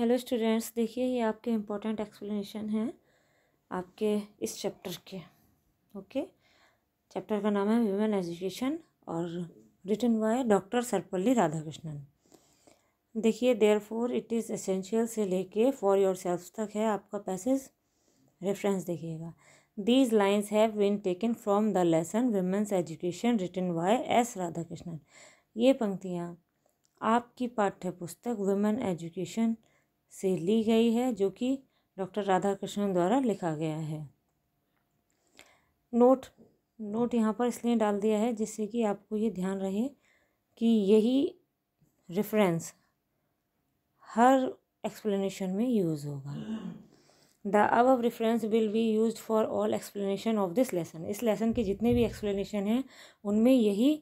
Hello students, देखिए ये आपके इम्पोर्टेंट एक्सप्लेनेशन हैं आपके इस चैप्टर के। ओके, चैप्टर का नाम है ह्यूमन एजुकेशन और written by doctor Sarvepalli Radhakrishnan. देखिए, देयरफॉर इट इज़ एसेंशियल से लेके फॉर योर सेल्फ तक है आपका पैसेज। रेफरेंस देखिएगा। These lines have been taken from the lesson women's education written by S Radhakrishnan. ये पंक्तियाँ आपकी पाठ्य पुस्तक वुमेन एजुकेशन से ली गई है, जो कि डॉक्टर राधाकृष्णन द्वारा लिखा गया है। नोट यहाँ पर इसलिए डाल दिया है जिससे कि आपको ये ध्यान रहे कि यही रेफरेंस हर एक्सप्लेनेशन में यूज़ होगा। The above reference will be used for all explanation of this lesson. इस लेसन के जितने भी एक्सप्लेनेशन हैं उनमें यही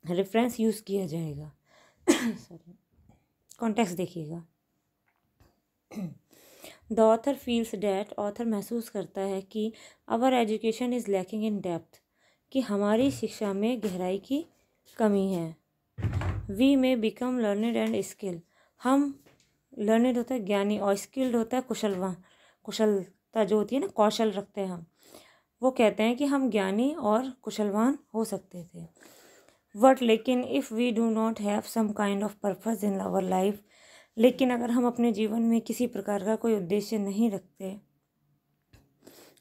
रेफरेंस यूज़ किया जाएगा। सॉरी, कॉन्टेक्स्ट देखिएगा। The author feels that, author महसूस करता है कि our education is lacking in depth, कि हमारी शिक्षा में गहराई की कमी है। वी में बिकम लर्नड एंड स्किल, हम लर्नड होता है ज्ञानी और स्किल्ड होता है कुशलता जो होती है ना, कौशल रखते हैं हम। वो कहते हैं कि हम ज्ञानी और कुशलवान हो सकते थे। बट लेकिन if we do not have some kind of purpose in our life, लेकिन अगर हम अपने जीवन में किसी प्रकार का कोई उद्देश्य नहीं रखते,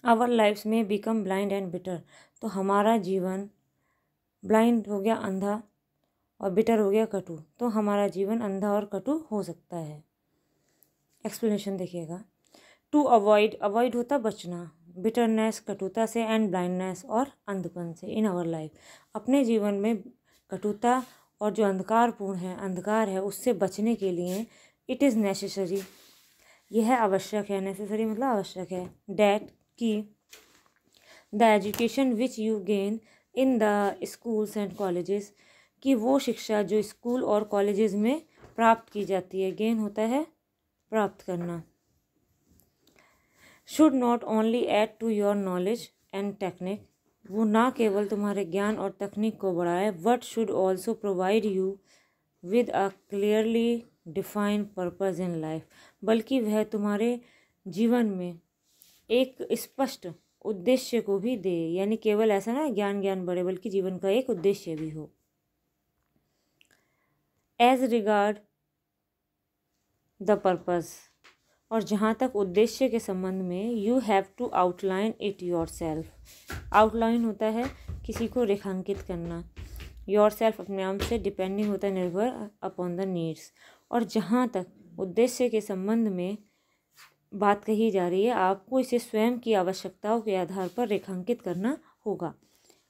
आवर लाइफ्स में बिकम ब्लाइंड एंड बिटर, तो हमारा जीवन ब्लाइंड हो गया अंधा और बिटर हो गया कटु, तो हमारा जीवन अंधा और कटु हो सकता है। एक्सप्लेनेशन देखिएगा। टू अवॉइड होता बचना, बिटरनेस कटुता से, एंड ब्लाइंडनेस और अंधपन से इन आवर लाइफ, अपने जीवन में कटुता और जो अंधकार है उससे बचने के लिए इट इज़ नेसेसरी, यह आवश्यक है। नेसेसरी मतलब आवश्यक है। डैट की the education which you gain in the schools and colleges, कि वो शिक्षा जो स्कूल और कॉलेजेस में प्राप्त की जाती है, गेन होता है प्राप्त करना, should not only add to your knowledge and technique, वो ना केवल तुम्हारे ज्ञान और तकनीक को बढ़ाए, but should also provide you with a clearly defined purpose in life, बल्कि वह तुम्हारे जीवन में एक स्पष्ट उद्देश्य को भी दे। यानी केवल ऐसा ना ज्ञान बढ़े, बल्कि जीवन का एक उद्देश्य भी हो। एज रिगार्ड द पर्पस, और जहाँ तक उद्देश्य के संबंध में, you have to outline it yourself. Outline होता है किसी को रेखांकित करना, योर सेल्फ अपने आप से, डिपेंडिंग होता है निर्भर अपॉन द नीड्स। और जहाँ तक उद्देश्य के संबंध में बात कही जा रही है, आपको इसे स्वयं की आवश्यकताओं के आधार पर रेखांकित करना होगा।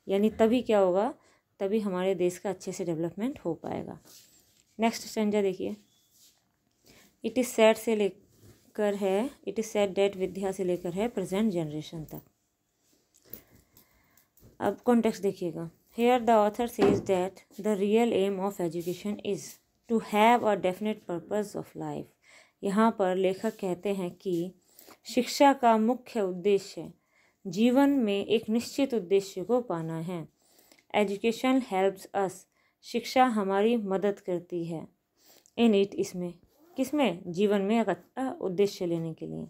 यानी तभी क्या होगा, तभी हमारे देश का अच्छे से डेवलपमेंट हो पाएगा। नेक्स्ट स्टैंजा देखिए। इट इज़ सेड से लेकर है, इट इज़ सेड डेट विद्या से लेकर है प्रेजेंट जनरेशन तक। अब कॉन्टेक्स्ट देखिएगा। Here the author says that the real aim of education is to have a definite purpose of life. यहाँ पर लेखक कहते हैं कि शिक्षा का मुख्य उद्देश्य जीवन में एक निश्चित उद्देश्य को पाना है। एजुकेशन हेल्प्स अस, शिक्षा हमारी मदद करती है। इन इट, इसमें, किसमें, जीवन में एक अच्छा उद्देश्य लेने के लिए।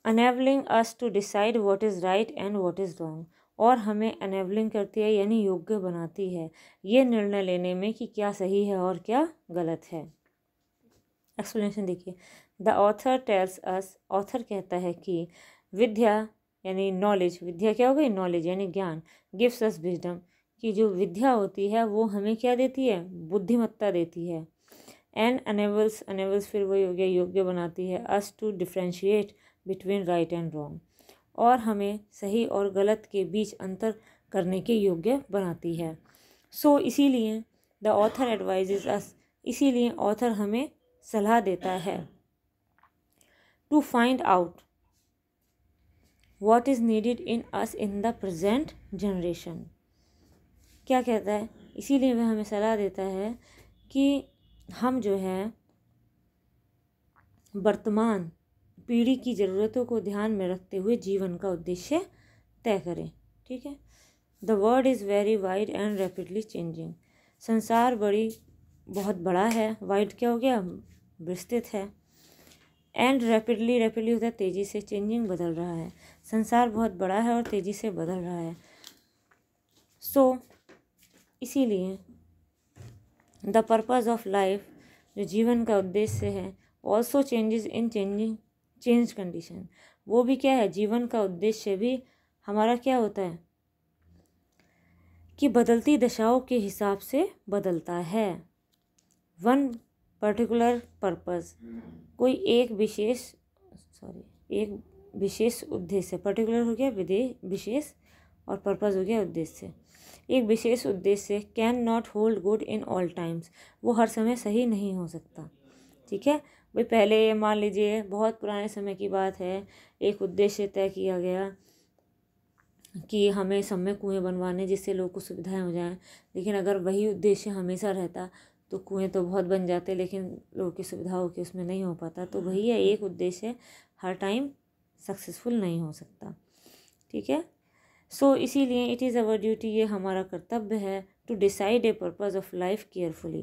Enabling us to decide what is right and what is wrong, और हमें अनेबलिंग करती है यानी योग्य बनाती है ये निर्णय लेने में कि क्या सही है और क्या गलत है। एक्सप्लेनेशन देखिए। The author tells us, author कहता है कि विद्या यानी नॉलेज, विद्या क्या हो गई, नॉलेज यानी ज्ञान, गिव्स अस विजडम, कि जो विद्या होती है वो हमें क्या देती है, बुद्धिमत्ता देती है। एंड अनेबल्स फिर वही हो गया योग्य बनाती है, us to differentiate between right and wrong, और हमें सही और गलत के बीच अंतर करने के योग्य बनाती है। सो इसीलिए द ऑथर एडवाइजेज अस, इसीलिए ऑथर हमें सलाह देता है to find out what is needed in us in the present generation. क्या कहता है, इसीलिए वह हमें सलाह देता है कि हम जो है वर्तमान पीढ़ी की ज़रूरतों को ध्यान में रखते हुए जीवन का उद्देश्य तय करें। ठीक है। The world is very wide and rapidly changing, संसार बहुत बड़ा है, वाइड क्या हो गया, विस्तृत है। एंड रैपिडली होता है तेज़ी से, चेंजिंग बदल रहा है। संसार बहुत बड़ा है और तेज़ी से बदल रहा है। सो इसीलिए द पर्पज़ ऑफ लाइफ, जो जीवन का उद्देश्य है, also changes in change condition. वो भी क्या है, जीवन का उद्देश्य भी हमारा क्या होता है कि बदलती दशाओं के हिसाब से बदलता है। वन पर्टिकुलर पर्पज़, कोई एक विशेष उद्देश्य। पर्टिकुलर हो गया विशेष और पर्पज़ हो गया उद्देश्य। एक विशेष उद्देश्य can not hold good in all times, वो हर समय सही नहीं हो सकता। ठीक है भाई, पहले मान लीजिए बहुत पुराने समय की बात है, एक उद्देश्य तय किया गया कि हमें सब में कुएँ बनवाने जिससे लोगों को सुविधाएं हो जाएं। लेकिन अगर वही उद्देश्य हमेशा रहता तो कुएँ तो बहुत बन जाते, लेकिन लोगों की सुविधा हो के उसमें नहीं हो पाता। तो वही है, एक उद्देश्य हर टाइम सक्सेसफुल नहीं हो सकता। ठीक है, सो इसीलिए इट इज़ अवर ड्यूटी, ये हमारा कर्तव्य है, to decide a purpose of life carefully.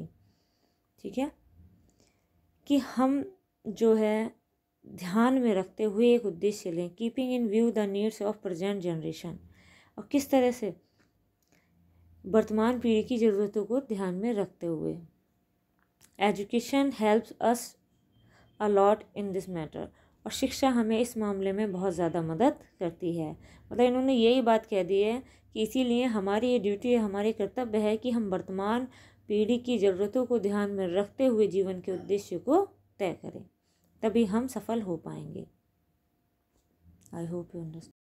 ठीक है, कि हम जो है ध्यान में रखते हुए एक उद्देश्य लें, keeping in view the needs of present generation. और किस तरह से, वर्तमान पीढ़ी की ज़रूरतों को ध्यान में रखते हुए। Education helps us a lot in this matter, और शिक्षा हमें इस मामले में बहुत ज़्यादा मदद करती है। मतलब इन्होंने यही बात कह दी है कि इसीलिए हमारी ये ड्यूटी है, हमारी कर्तव्य है कि हम वर्तमान पीढ़ी की ज़रूरतों को ध्यान में रखते हुए जीवन के उद्देश्य को तय करें, तभी हम सफल हो पाएंगे। I hope you understand.